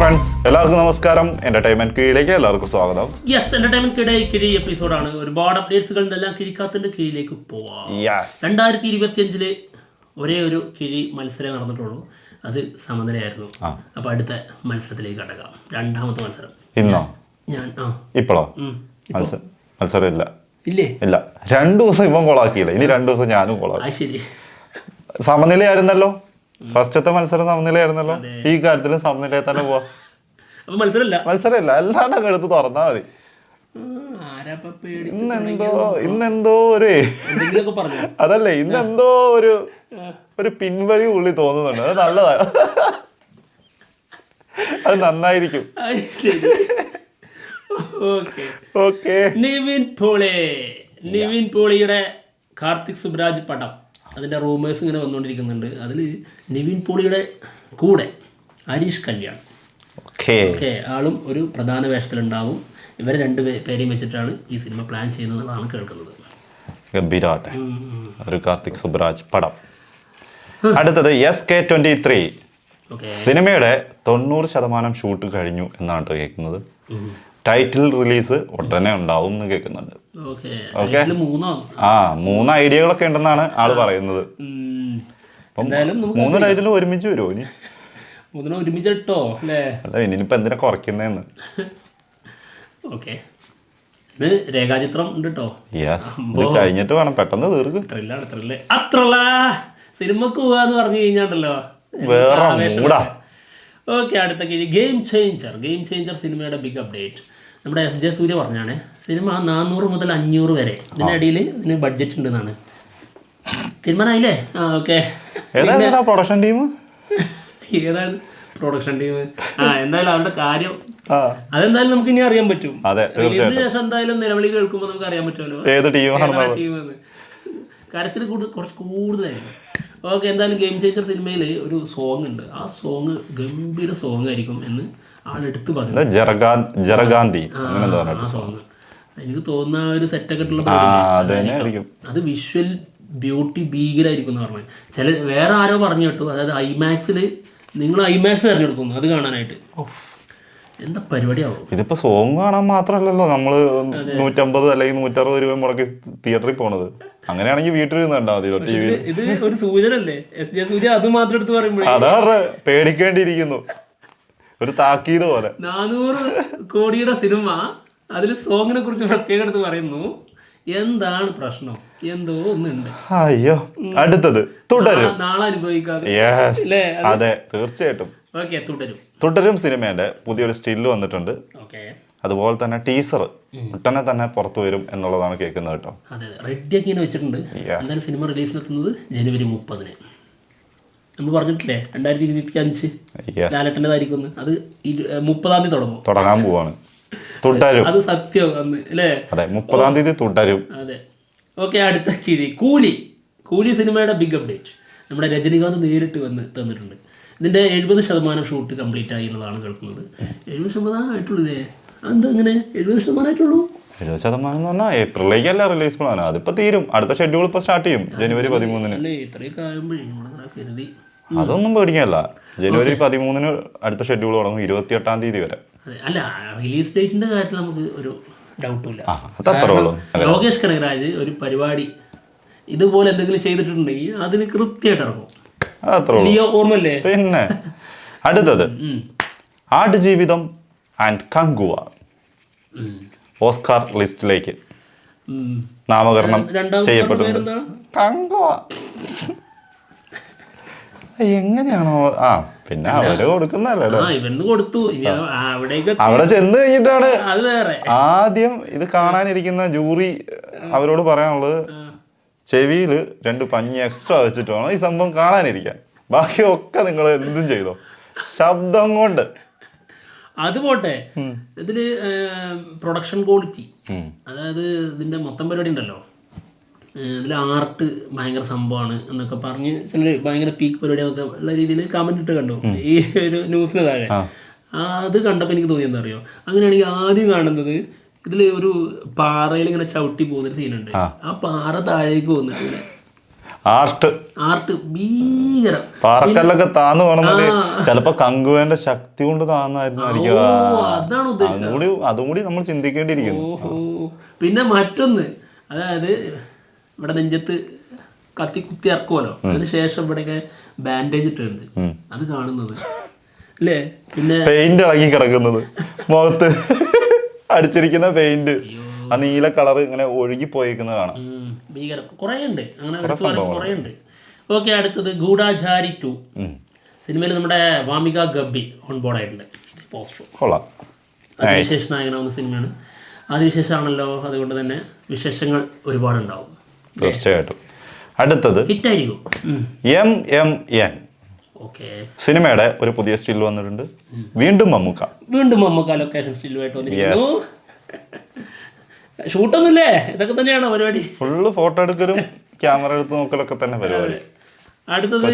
Friends, എല്ലാവർക്കും നമസ്കാരം. Entertainment കീഴിലേക്ക് എല്ലാവർക്കും സ്വാഗതം. യെസ്, എന്റർടൈൻമെന്റ് കിഴി എപ്പിസോഡാണ്. ഒരുപാട് അപ്ഡേറ്റ്സുകൾ എല്ലാം കിഴിക്കാത്തിന്റെ കീഴിലേക്ക് പോവാം. 2025 ഒരേ ഒരു കിഴി മത്സരം നടന്നിട്ടുള്ളൂ. അത് സമനിലയായിരുന്നു. അപ്പൊ അടുത്ത മത്സരത്തിലേക്ക് കടക്കാം. രണ്ടാമത്തെ മത്സരം ഇന്നോ ഇപ്പോഴോ മത്സരം ഇല്ല. ഇല്ല, 2 ദിവസം ഇവൻ കൊളാക്കിയില്ല. ഇനി 2 ദിവസം ഞാനും കൊളാക്കി. ശരി, സമനിലയായിരുന്നല്ലോ. ഫസ്റ്റത്തെ മത്സരം സമനിലയായിരുന്നല്ലോ. ഈ കാര്യത്തിലും സമനിലയെ തന്നെ പോവാ. മത്സരമില്ല, എല്ലാവരും എടുത്ത് തുറന്നാ മതി. ഇന്നെന്തോ അതല്ലേ, ഇന്നെന്തോ ഒരു പിൻവലി ഉള്ളി തോന്നുന്നുണ്ട്. അത് നല്ലതാണ്, അത് നന്നായിരിക്കും. നിവിൻ പോളിയുടെ കാർത്തിക് സുബ്രാജ് പടം, അതിൻ്റെ റൂമേഴ്സ് ഇങ്ങനെ വന്നുകൊണ്ടിരിക്കുന്നുണ്ട്. അതിൽ നിവിൻ പോളിയുടെ കൂടെ ഹരീഷ് കല്യാൺ ആളും ഒരു പ്രധാന വേഷത്തിലുണ്ടാവും. ഇവരെ 2 പേരെയും വെച്ചിട്ടാണ് ഈ സിനിമ പ്ലാൻ ചെയ്യുന്നതെന്നാണ് കേൾക്കുന്നത്. ഗംഭീരമാട്ടെ, ഒരു കാർത്തിക് സുബ്രാജ് പടം. അടുത്തത് SK23 സിനിമയുടെ 90% ഷൂട്ട് കഴിഞ്ഞു എന്നാണ് കേൾക്കുന്നത്. ടൈറ്റിൽ റിലീസ് ഉടനെ ഉണ്ടാവും എന്ന് കേൾക്കുന്നുണ്ട്. 3 ഐഡിയകളൊക്കെ ഉണ്ടെന്നാണ് ആള് പറയുന്നത്. 3 ടൈറ്റിലും ഒരുമിച്ച് വരുമോ ഇനി? ഒരുമിച്ചിട്ടോ അല്ലേ? അല്ല, ഇനിയിപ്പോ എന്തിനാ കുറയ്ക്കുന്നതെന്ന്. രേഖാചിത്രം ഉണ്ട് കേട്ടോ. ഇത് കഴിഞ്ഞിട്ട് വേണം, പെട്ടെന്ന് തീർക്കും. അത്രല്ല സിനിമക്ക് പോവാന്ന് പറഞ്ഞു കഴിഞ്ഞാണ്ടല്ലോ വേറെ മൂടാ. ഓക്കെ, അടുത്ത ഗെയിം ചേഞ്ചർ സിനിമയുടെ ബിഗ് അപ്ഡേറ്റ്. നമ്മുടെ SJ സൂര്യ പറഞ്ഞാണ് സിനിമ 400 മുതൽ 500 വരെ, ഇതിൻ്റെ ഇടയിൽ ഇതിന് ബഡ്ജറ്റ് ഉണ്ടെന്നാണ്. തീരുമാനമായില്ലേ? ഓക്കെ, പ്രൊഡക്ഷൻ ടീം ഏതാണ് പ്രൊഡക്ഷൻ ടീം? എന്തായാലും അവരുടെ കാര്യം അതെന്തായാലും നമുക്ക് ഇനി അറിയാൻ പറ്റും. റിലീസിന് ശേഷം എന്തായാലും നിലവിളി കേൾക്കുമ്പോൾ നമുക്ക് അറിയാൻ പറ്റുമല്ലോ ടീമെന്ന്. കരച്ചിൽ കുറച്ച് കൂടുതലായിരിക്കും. ഓക്കെ, എന്തായാലും ഗെയിം ചേഞ്ചർ സിനിമയിൽ ഒരു സോങ് ഉണ്ട്. ആ സോങ് ഗംഭീര സോങ് ആയിരിക്കും എന്ന് ആളെടുത്ത് പറഞ്ഞു. സോങ് എനിക്ക് തോന്നുന്ന ഒരു സെറ്റൊക്കെ ഇട്ടുള്ള അത് വിഷ്വൽ ബ്യൂട്ടി ഭീകരമായിരിക്കും എന്ന് പറഞ്ഞു. വേറെ ആരോ പറഞ്ഞു കേട്ടു, അതായത് IMAX നിങ്ങൾ IMAX തിരഞ്ഞെടുക്കുന്നു അത് കാണാനായിട്ട്. എന്താ പരിപാടിയാവും ഇതിപ്പോ? സോങ് കാണാൻ മാത്രമല്ലല്ലോ നമ്മള് 150 അല്ലെങ്കിൽ 160 രൂപ മുടക്കി തിയേറ്ററിൽ പോണത്. അങ്ങനെയാണെങ്കിൽ വീട്ടിലിരുന്ന് കണ്ടാ മതി. ഇത് ഒരു സൂചന അല്ലേ? SJ സൂര്യ അത് മാത്രം എടുത്ത് പറയുമ്പോൾ അതാ പേടിക്കേണ്ടിയിരിക്കുന്നു, ഒരു താക്കീത് പോലെ. 400 കോടിയുടെ സിനിമ, അതിൽ സോങ്ങിനെ കുറിച്ച് പ്രത്യേകം എടുത്ത് പറയുന്നു. എന്താണ് പ്രശ്നം? എന്തോ ഒന്നുണ്ട്. അയ്യോ, അടുത്തത് തുടരും. നാളെ അനുഭവിക്കാതെ. അതെ, തീർച്ചയായിട്ടും. തുടരും സിനിമയുടെ പുതിയൊരു സ്റ്റില്ല് വന്നിട്ടുണ്ട്. അതുപോലെ തന്നെ ടീസർ ഉടനെ തന്നെ പുറത്തു വരും എന്നുള്ളതാണ് കേൾക്കുന്നത് കേട്ടോ. റെഡിയാക്കി വെച്ചിട്ടുണ്ട്. എന്തായാലും സിനിമ റിലീസിനെത്തുന്നത് ജനുവരി 30. നമ്മൾ പറഞ്ഞിട്ടില്ലേ 2025 ലാലേട്ടൻ്റെതായിരിക്കും. അത് 30 തുടങ്ങാൻ പോവാണ്. തുടരും, അത് സത്യം അല്ലേ? അതെ, 30 തുടരും. അതെ. ഓക്കെ, അടുത്ത കൂലി സിനിമയുടെ ബിഗ് അപ്ഡേറ്റ്. നമ്മുടെ രജനികാന്ത് നേരിട്ട് വന്ന് തന്നിട്ടുണ്ട്. ഇതിൻ്റെ 70% ഷൂട്ട് കംപ്ലീറ്റ് ആയി എന്നുള്ളതാണ് കേൾക്കുന്നത്. 70% ആയിട്ടുള്ളൂ. എന്താ ഇങ്ങനെ 70% ആയിട്ടുള്ളൂ? 70% എന്ന് പറഞ്ഞാൽ ഏപ്രിലേക്കല്ല റിലീസ് പ്ലാൻ. അതിപ്പോ തീരും. അടുത്ത ഷെഡ്യൂൾ ഇപ്പൊ സ്റ്റാർട്ട് ചെയ്യും ജനുവരി 13. ഇത്രയൊക്കെ ആകുമ്പോഴേ കരുതി അതൊന്നും പേടിക്കാനല്ല. ജനുവരി 13 അടുത്ത ഷെഡ്യൂൾ തുടങ്ങും, 28-ാം തീയതി വരെ. അല്ല, റിലീസ് ഡേറ്റിന്റെ കാര്യത്തിൽ നമുക്ക് ഒരു ഡൗട്ടുമില്ല. ലോകേഷ് കനകരാജ് ഒരു പരിപാടി ഇതുപോലെ എന്തെങ്കിലും ചെയ്തിട്ടുണ്ടെങ്കിൽ അതിന് കൃത്യമായിട്ട് ഇറങ്ങും. ഓർമ്മല്ലേ? പിന്നെ അടുത്തത് ആടുജീവിതം ആൻഡ് കങ്കുവ ഓസ്കാർ ലിസ്റ്റിലേക്ക് നാമകരണം ചെയ്യപ്പെട്ടിട്ടുണ്ട്. കങ്കുവ എങ്ങനെയാണോ? പിന്നെ അവര് കൊടുക്കുന്നല്ലോ. അവിടെ ചെന്ന് കഴിഞ്ഞിട്ടാണ് ആദ്യം ഇത് കാണാനിരിക്കുന്ന ജൂറി അവരോട് പറയാനുള്ളത്, ചെവിയിൽ 2 പഞ്ഞി എക്സ്ട്രാ വെച്ചിട്ട് വേണം ഈ സംഭവം കാണാനിരിക്കാൻ. ബാക്കിയൊക്കെ നിങ്ങൾ എന്തും ചെയ്തോ, ശബ്ദം കൊണ്ട്. അത് പോട്ടെ, ഇതില് പ്രൊഡക്ഷൻ ക്വാളിറ്റി, അതായത് ഇതിന്റെ മൊത്തം പരിപാടി ഉണ്ടല്ലോ, ഇതിൽ ആർട്ട് ഭയങ്കര സംഭവമാണ് എന്നൊക്കെ പറഞ്ഞ് ചിലർ ഭയങ്കര പീക്ക് പരിപാടിയൊക്കെ ഉള്ള രീതിയിൽ കമന്റ് ഇട്ട് കണ്ടു ഈ ഒരു ന്യൂസിന് താഴെ. അത് കണ്ടപ്പോൾ എനിക്ക് തോന്നി എന്താ അറിയോ, അങ്ങനെയാണെങ്കിൽ ആദ്യം കാണുന്നത് ഇതിൽ ഒരു പാറയിൽ ഇങ്ങനെ ചവിട്ടി പോകുന്നൊരു സീനുണ്ട്. ആ പാറ താഴേക്ക് പോകുന്നുണ്ട്. ആർട്ട് ഭീകരം. പാറക്കല്ലൊക്കെ താന്നു പോകണമെന്നുണ്ടെങ്കിൽ ചിലപ്പോ കങ്കുവേന്റെ ശക്തി കൊണ്ട് താന്നായിരുന്നായിരിക്കും. അതും കൂടി നമ്മൾ ചിന്തിക്കേണ്ടിയിരിക്കുന്നു. പിന്നെ മറ്റൊന്ന്, അതായത് ഇവിടെ നെഞ്ചത്ത് കുത്തി ഇറക്കുമല്ലോ, അതിന് ശേഷം ഇവിടെയൊക്കെ ബാൻഡേജ് ഇട്ടുണ്ട്, അത് കാണുന്നത് അല്ലേ. പിന്നെ പെയിന്റ് ഇളകി കിടക്കുന്നത് മുഖത്ത് അടിച്ചിരിക്കുന്ന പെയിന്റ്, ആ നീല കളർ ഇങ്ങനെ ഒഴുകി പോയിരിക്കുന്നത് കാണാം. ഭീകരം കുറേ ഉണ്ട്, അങ്ങനെ കുറേ ഉണ്ട്. ഓക്കെ, അടുത്തത് ഗൂഢാചാരി 2 സിനിമയിൽ നമ്മുടെ വാമിക ഗബ്ബി ഓൺ ബോർഡ് ആയിട്ടുണ്ട്. പോസ്റ്റർ കൊള്ളാം. അതിവിശേഷ നായകനാവുന്ന സിനിമയാണ്. അതിവിശേഷമാണല്ലോ, അതുകൊണ്ട് തന്നെ വിശേഷങ്ങൾ ഒരുപാടുണ്ടാവും തീർച്ചയായിട്ടും. അടുത്തത് ഹിറ്റായിരിക്കും. MMN സിനിമയുടെ ഒരു പുതിയ സ്റ്റിൽ വന്നിട്ടുണ്ട്. വീണ്ടും മമ്മൂക്ക ലൊക്കേഷൻ സ്റ്റില്ലുമായിട്ട് വന്നിരിക്കുന്നു. ഷൂട്ടൊന്നുമില്ലേ, ഇതൊക്കെ തന്നെയാണോ പരിപാടി? ഫുള്ള് ഫോട്ടോ എടുക്കലും ക്യാമറ എടുത്ത് നോക്കലൊക്കെ തന്നെ പരിപാടി. അടുത്തത്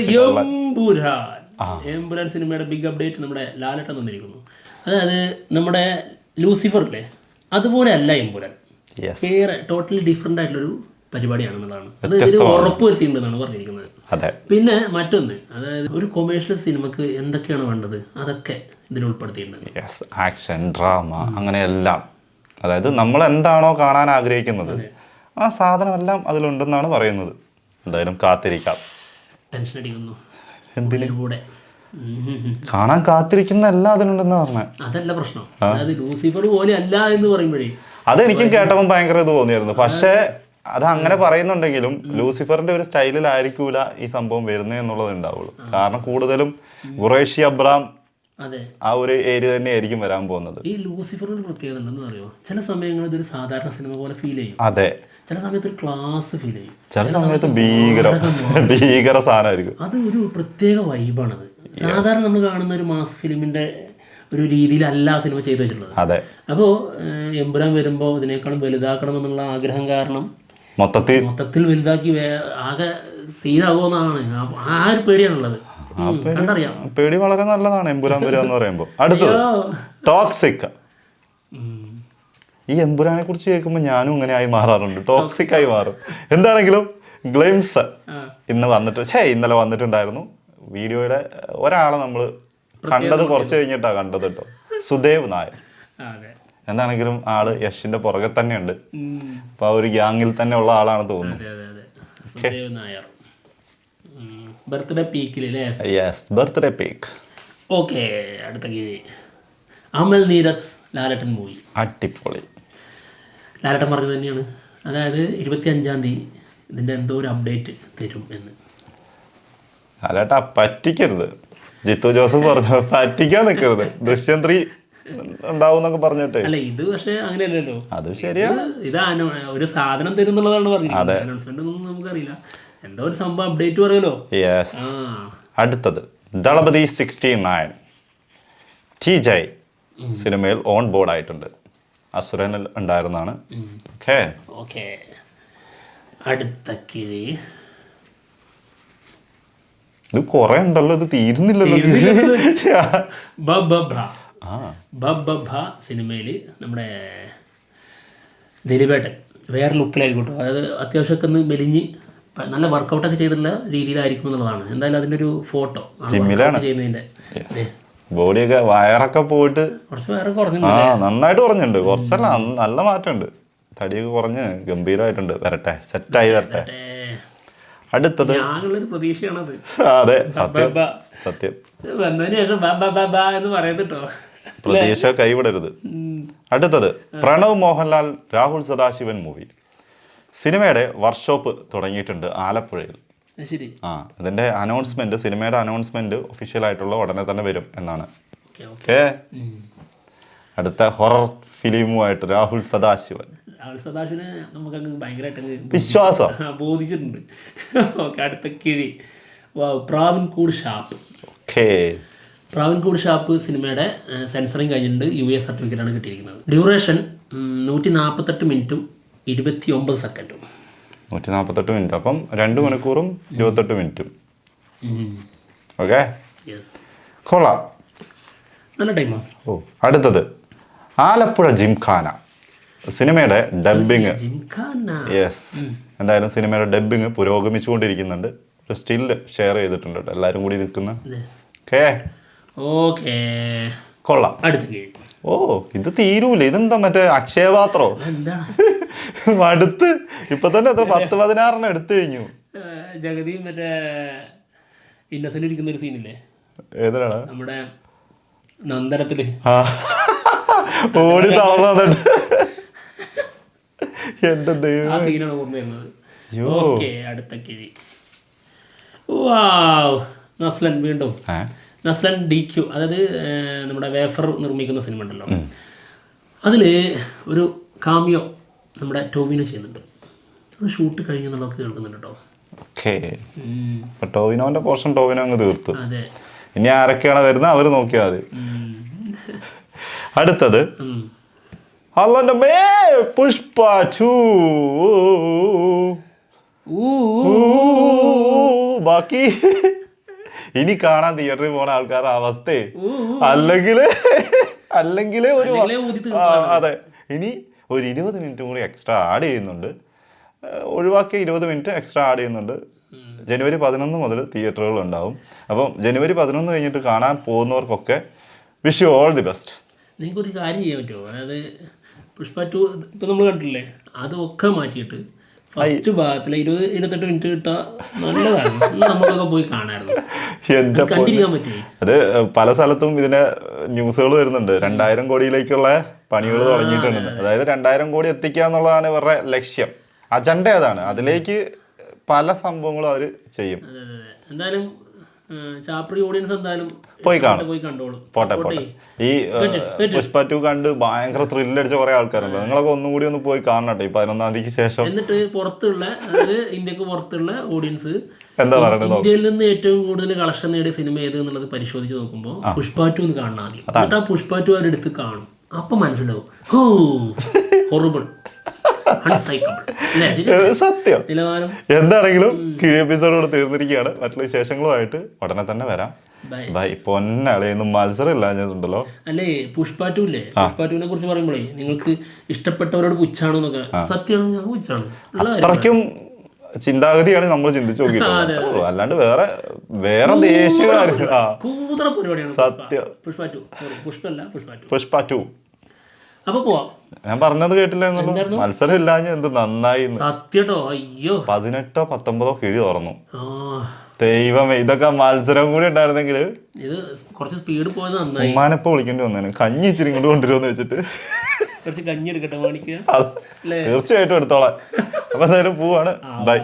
എമ്പുരാൻ സിനിമയുടെ ബിഗ് അപ്ഡേറ്റ് നമ്മുടെ ലാലേട്ടൻ തന്നിരിക്കുന്നു. അതായത് നമ്മുടെ ലൂസിഫർ ഇല്ലേ, അതുപോലെ അല്ല എമ്പുരാൻ, വേറെ ടോട്ടലി ഡിഫറെൻ്റ് ആയിട്ടുള്ളൊരു പരിപാടിയാണെന്നുള്ളതാണ്. അത് ഇതിൽ ഉറപ്പ് വരുത്തിയിട്ടുണ്ടെന്നാണ് പറഞ്ഞിരിക്കുന്നത്. പിന്നെ മറ്റൊന്ന്, അതായത് ഒരു കൊമേഴ്ഷ്യൽ സിനിമക്ക് എന്തൊക്കെയാണ് വേണ്ടത് അതൊക്കെ ഇതിൽ ഉൾപ്പെടുത്തിയിട്ടുണ്ട്. ആക്ഷൻ, ഡ്രാമ, അങ്ങനെയെല്ലാം. അതായത് നമ്മൾ എന്താണോ കാണാൻ ആഗ്രഹിക്കുന്നത് ആ സാധനമെല്ലാം അതിലുണ്ടെന്നാണ് പറയുന്നത്. എന്തായാലും കാത്തിരിക്കാം. ടെൻഷൻ അടിക്കുന്നു. എന്തിലൂടെ കാണാൻ കാത്തിരിക്കുന്ന എല്ലാം അതിലുണ്ടെന്ന് പറഞ്ഞ അതല്ല പ്രശ്നം. അതായത് ലൂസിഫർ പോലെ അല്ല എന്ന് പറയുമ്പോഴേ അതെനിക്കും കേട്ടപ്പോൾ ഭയങ്കര ഇത് തോന്നിയായിരുന്നു. പക്ഷേ അത് അങ്ങനെ പറയുന്നുണ്ടെങ്കിലും ലൂസിഫറിന്റെ ഒരു സ്റ്റൈലിലായിരിക്കൂല ഈ സംഭവം വരുന്നത് എന്നുള്ളത് ഉണ്ടാവുള്ളൂ. കാരണം കൂടുതലും ഖുറൈഷി അബ്രാം ആ ഒരു ഏരിയ തന്നെ ആയിരിക്കും വരാൻ പോകുന്നത്. ഈ ലൂസിഫറിന് പ്രത്യേകത ഉണ്ടെന്ന് അറിയോ, ചില സമയങ്ങളിൽ ഇതൊരു സാധാരണ സിനിമ പോലെ ഫീൽ ചെയ്യും. അതെ, ചില സമയത്ത് ഒരു ക്ലാസ് ഫീൽ ചെയ്യും, ചില സമയത്ത് ഭീകര സാധനമായിരിക്കും. അത് ഒരു പ്രത്യേക വൈബാണത്. സാധാരണ നമ്മൾ കാണുന്ന ഒരു മാസ് ഫിലിമിന്റെ ഒരു രീതിയിലല്ല സിനിമ ചെയ്തു വെച്ചിട്ടുള്ളത്. അതെ. അപ്പോൾ എമ്പുരാൻ വരുമ്പോൾ ഇതിനേക്കാളും വലുതാക്കണം എന്നുള്ള ആഗ്രഹം കാരണം മൊത്തത്തിൽ വലുതാക്കി ആകെ സീനാകുമെന്നാണ് ആ ഒരു പേടിയാണുള്ളത്. കണ്ടറിയാം. പേടി വളരെ നല്ലതാണ് എമ്പുരാൻ വരിക എന്ന് പറയുമ്പോൾ. അടുത്തത് ടോക്സിക്. ഈ എമ്പുരാനെ കുറിച്ച് കേൾക്കുമ്പോൾ ഞാനും ഇങ്ങനെ ആയി മാറാറുണ്ട്, ടോക്സിക് ആയി മാറും. എന്താണെങ്കിലും ഗ്ലിംസ് ഇന്നലെ വന്നിട്ടുണ്ടായിരുന്നു. വീഡിയോയുടെ ഒരാളെ നമ്മൾ കണ്ടത് കുറച്ച് കഴിഞ്ഞിട്ടാണ് കണ്ടത് കേട്ടോ, സുദേവ് നായർ. എന്താണെങ്കിലും ആള് യഷിന്റെ പുറകെ തന്നെയുണ്ട്. അപ്പൊ ആ ഒരു ഗ്യാങ്ങിൽ തന്നെ ഉള്ള ആളാണ് തോന്നുന്നു. ബർത്ത്ഡേ പീക്കിലല്ലേ? Yes, birthday peak. ഓക്കെ, അടുത്ത കീഴ് അമൽ നീരത് ലാലേട്ടൻ മൂവി. അടിപൊളി. ലാലേട്ടൻ പറഞ്ഞത് തന്നെയാണ്, അതായത് 25-ാം തീയതി ഇതിൻ്റെ എന്തോ ഒരു അപ്ഡേറ്റ് തരും എന്ന്. ലാലേട്ടാ പറ്റിക്കരുത്, ജിത്തു ജോസഫ് പറഞ്ഞു, പറ്റിക്കാൻ നിൽക്കരുത്. ദൃശ്യം 3 ഉണ്ടാവും എന്നൊക്കെ പറഞ്ഞിട്ട്. അല്ല, ഇത് പക്ഷെ അങ്ങനെയല്ലല്ലോ. അത് ശരിയാണ്. ഇത് ഒരു സാധനം തരുന്നുള്ളതാണ് പറഞ്ഞത്. അനൗൺസ്മെന്റ് ഒന്നും നമുക്കറിയില്ല, എന്തോ ഒരു സംഭവം അപ്ഡേറ്റ് പറയുമല്ലോ. അടുത്തത് ദളപതി 69 TJ സിനിമയിൽ ഓൺ ബോർഡ് ആയിട്ടുണ്ട്. അസുരനിൽ ഉണ്ടായിരുന്നാണ്. ഓക്കെ, അടുത്ത കിഴി. ഇത് കൊറേ ഉണ്ടല്ലോ, ഇത് തീരുന്നില്ലല്ലോ. സിനിമയിൽ നമ്മുടെ ദിലീപേട്ടൻ വേറെ ലുക്കിലായിരിക്കും. അതായത് അത്യാവശ്യമൊക്കെ ഒന്ന് മെലിഞ്ഞ് നല്ല വർക്കൗട്ടൊക്കെ ചെയ്തിട്ടുള്ള രീതിയിലായിരിക്കും എന്നുള്ളതാണ്. എന്തായാലും അതിൻ്റെ ഒരു ഫോട്ടോ ചെയ്യുന്നതിൻ്റെ ബോഡിയൊക്കെ വയറൊക്കെ പോയിട്ട് കുറച്ച് വയറ് കുറഞ്ഞു, നന്നായിട്ട് കുറഞ്ഞിട്ടുണ്ട്. കുറച്ചല്ല, നല്ല മാറ്റമുണ്ട്. തടിയൊക്കെ കുറഞ്ഞ് ഗംഭീരമായിട്ടുണ്ട്. വരട്ടെ, സെറ്റായി വരട്ടെ. അടുത്തത് പ്രതീക്ഷയാണത്. അതെ, സത്യം സത്യം. വന്നതിന് ശേഷം എന്ന് പറയുന്നുട്ടോ, പ്രതീക്ഷ കൈവിടരുത്. അടുത്തത് പ്രണവ് മോഹൻലാൽ രാഹുൽ സദാശിവൻ മൂവി. സിനിമയുടെ വർക്ക്ഷോപ്പ് തുടങ്ങിയിട്ടുണ്ട് ആലപ്പുഴയിൽ. ഇതിന്റെ അനൗൺസ്മെന്റ്, സിനിമയുടെ അനൗൺസ്മെന്റ് ഒഫീഷ്യൽ ആയിട്ടുള്ള ഉടനെ തന്നെ വരും എന്നാണ്. അടുത്ത ഹൊറർ ഫിലിമുമായിട്ട് രാഹുൽ സദാശിവൻ. വിശ്വാസം ബോധിച്ചിട്ടുണ്ട്. അടുത്ത കിഴി പ്രാവൻകൂട് ഷാപ്പ്. പ്രാവൻകൂട് ഷാപ്പ് സിനിമയുടെ സെൻസറിങ് കഴിഞ്ഞിട്ടുണ്ട്. US സർട്ടിഫിക്കറ്റാണ് കിട്ടിയിരിക്കുന്നത്. ഡ്യൂറേഷൻ 148 മിനിറ്റും 29 സെക്കൻഡും. 148 മിനിറ്റ്, അപ്പം 2 മണിക്കൂറും 28 മിനിറ്റും. ഓക്കെ, കൊള്ളാം, നല്ല ടൈമാണ്. അടുത്തത് ആലപ്പുഴ ജിംഖാന സിനിമയുടെ ഡബിങ്. എന്തായാലും സിനിമയുടെ ഡബ്ബിങ് പുരോഗമിച്ചുകൊണ്ടിരിക്കുന്നുണ്ട്. ഒരു സ്റ്റില്ല് ഷെയർ ചെയ്തിട്ടുണ്ട് കേട്ടോ എല്ലാവരും കൂടി നിൽക്കുന്ന. ഓക്കേ കൊള്ളാം. ഓ ഇത് തീരൂല. ഇതെന്താ മറ്റേ അക്ഷയപാത്രോ? അടുത്ത് ഇപ്പൊ തന്നെ എത്ര 10-16 എടുത്തു കഴിഞ്ഞു. ജഗതി മറ്റേ ഇന്നസെന്റ് ഇരിക്കുന്ന ഒരു സീനില്ലേ? ഏതാണ്? നമ്മുടെ നന്ദനത്തില് ഓടി തളർന്നിട്ട് എന്റെ ദൈവം, ആ സീനാണ് ഓർമ്മ വരുന്നത്. ഓക്കേ അടുത്ത കിഴി. വാവ്, നസ്ലൻ വീണ്ടും. നസ്ലൻ DQ, അതായത് നമ്മുടെ വേഫർ നിർമ്മിക്കുന്ന സിനിമ ഉണ്ടല്ലോ, അതിൽ ഒരു കാമിയോ നമ്മുടെ ടോവിനോ ചെയ്യുന്നുണ്ട്. അത് ഷൂട്ട് കഴിഞ്ഞെന്നുള്ളതൊക്കെ കേൾക്കുന്നുണ്ട് കേട്ടോ. ടോവിനോന്റെ പോർഷൻ ടോവിനോ അങ്ങ് തീർത്തു. അതെ, ഇനി ആരൊക്കെയാണ് വരുന്നത് അവർ നോക്കിയാൽ മതി. അടുത്തത് പുഷ്പ 2. ബാക്കി ഇനി കാണാൻ തിയേറ്ററിൽ പോണ ആൾക്കാരുടെ അവസ്ഥയെ അല്ലെങ്കിൽ ഒരു അതെ ഇനി ഒരു 20 മിനിറ്റ് കൂടി എക്സ്ട്രാ ആഡ് ചെയ്യുന്നുണ്ട്. ഒഴിവാക്കിയ 20 മിനിറ്റ് എക്സ്ട്രാ ആഡ് ചെയ്യുന്നുണ്ട്. ജനുവരി 11 മുതൽ തിയേറ്ററുകൾ ഉണ്ടാവും. അപ്പം ജനുവരി 11 കഴിഞ്ഞിട്ട് കാണാൻ പോകുന്നവർക്കൊക്കെ wish you all the best. നിങ്ങൾക്കൊരു കാര്യം ചെയ്യാൻ പറ്റുമോ? അതായത് പുഷ്പ 2 ഇപ്പം നമ്മൾ കണ്ടില്ലേ, അതൊക്കെ മാറ്റിയിട്ട് ഫസ്റ്റ് ഭാഗത്തിലെ 20-28 മിനിറ്റ് കിട്ടാൻ നല്ലതാണ്. നമുക്കൊക്കെ പോയി കാണാമായിരുന്നു. കണ്ടിരിക്കാൻ പറ്റുമോ? അത് പല സ്ഥലത്തും ഇതിന്റെ ന്യൂസുകൾ വരുന്നുണ്ട്. 2000 കോടിയിലേക്കുള്ള പണികൾ തുടങ്ങിയിട്ടുണ്ട്. അതായത് 2000 കോടി എത്തിക്കുക എന്നുള്ളതാണ് ഇവരുടെ ലക്ഷ്യം. അജണ്ട അതാണ്. അതിലേക്ക് പല സംഭവങ്ങളും അവർ ചെയ്യും. എന്തായാലും ചാപ്രി ഓഡിയൻസ് എന്തായാലും പോയി കാണും. പോട്ടെ. ഈ പുഷ്പ 2 കണ്ട് ഭയങ്കര ത്രില്ലടിച്ച കുറെ ആൾക്കാരുണ്ട്. നിങ്ങളൊക്കെ ഒന്നും കൂടി ഒന്ന് പോയി കാണട്ടെ ഈ 11-ാം തീയതിക്ക് ശേഷം. എന്നിട്ട് പുറത്തുള്ള, അതായത് ഇന്ത്യക്ക് പുറത്തുള്ള ഓഡിയൻസ് എന്താ പറയുന്നത്, ഇന്ത്യയിൽ നിന്ന് ഏറ്റവും കൂടുതൽ കളക്ഷൻ നേടിയ സിനിമ ഏത് എന്നുള്ളത് പരിശോധിച്ച് നോക്കുമ്പോൾ പുഷ്പ 2 കാണണം ആദ്യം. എന്നിട്ട് ആ പുഷ്പ 2 അവരെടുത്ത് കാണും. അപ്പൊ മനസ്സിലാവും ഹൊറിബിൾ, സത്യം. എന്താണെങ്കിലും കിഴി എപ്പിസോഡോട് തീർന്നിരിക്കുകയാണ്. മറ്റുള്ള വിശേഷങ്ങളുമായിട്ട് ഉടനെ തന്നെ വരാം. ബൈ. പൊന്നളയൊന്നും മത്സരം ഇല്ലാഞ്ഞിട്ടുണ്ടല്ലോ. അല്ലേ പുഷ്പ 2 ഇല്ലേ, പുഷ്പ 2 കുറിച്ച് പറയുമ്പോഴേ നിങ്ങൾക്ക് ഇഷ്ടപ്പെട്ടവരോട് പുച്ഛാണോ എന്നൊക്കെ, സത്യമാണ്, ഞാൻ പുച്ഛാണ്. അത്രയ്ക്കും ചിന്താഗതിയാണ് നമ്മൾ ചിന്തിച്ചു നോക്കിയിട്ടുള്ളത്. അല്ലാണ്ട് വേറെ ദേശീയകാര് പരിപാടിയാണ് സത്യം. പുഷ്പ 2 അപ്പൊ പോവാം. ഞാൻ പറഞ്ഞത് കേട്ടില്ല. മത്സരം ഇല്ലാഞ്ഞ എന്ത് നന്നായി. സത്യട്ടോ. അയ്യോ 18-19 കിഴി തുറന്നു. ദൈവമേ, ഇതൊക്കെ മത്സരം കൂടി ഉണ്ടായിരുന്നെങ്കിൽ ഇത് കുറച്ച് സ്പീഡ് പോയത് നന്നായി. ഉമ്മാനെപ്പോ വിളിക്കേണ്ടി വന്നേനെ. കഞ്ഞി ഇച്ചിരി ഇങ്ങോട്ട് കൊണ്ടുവരുമെന്ന് വെച്ചിട്ട് കുറച്ച് കഞ്ഞി എടുക്കട്ടെ മാണിക്ക്. തീർച്ചയായിട്ടും എടുത്തോളാം. അപ്പൊ എന്തായാലും പോവാണ്. ബൈ.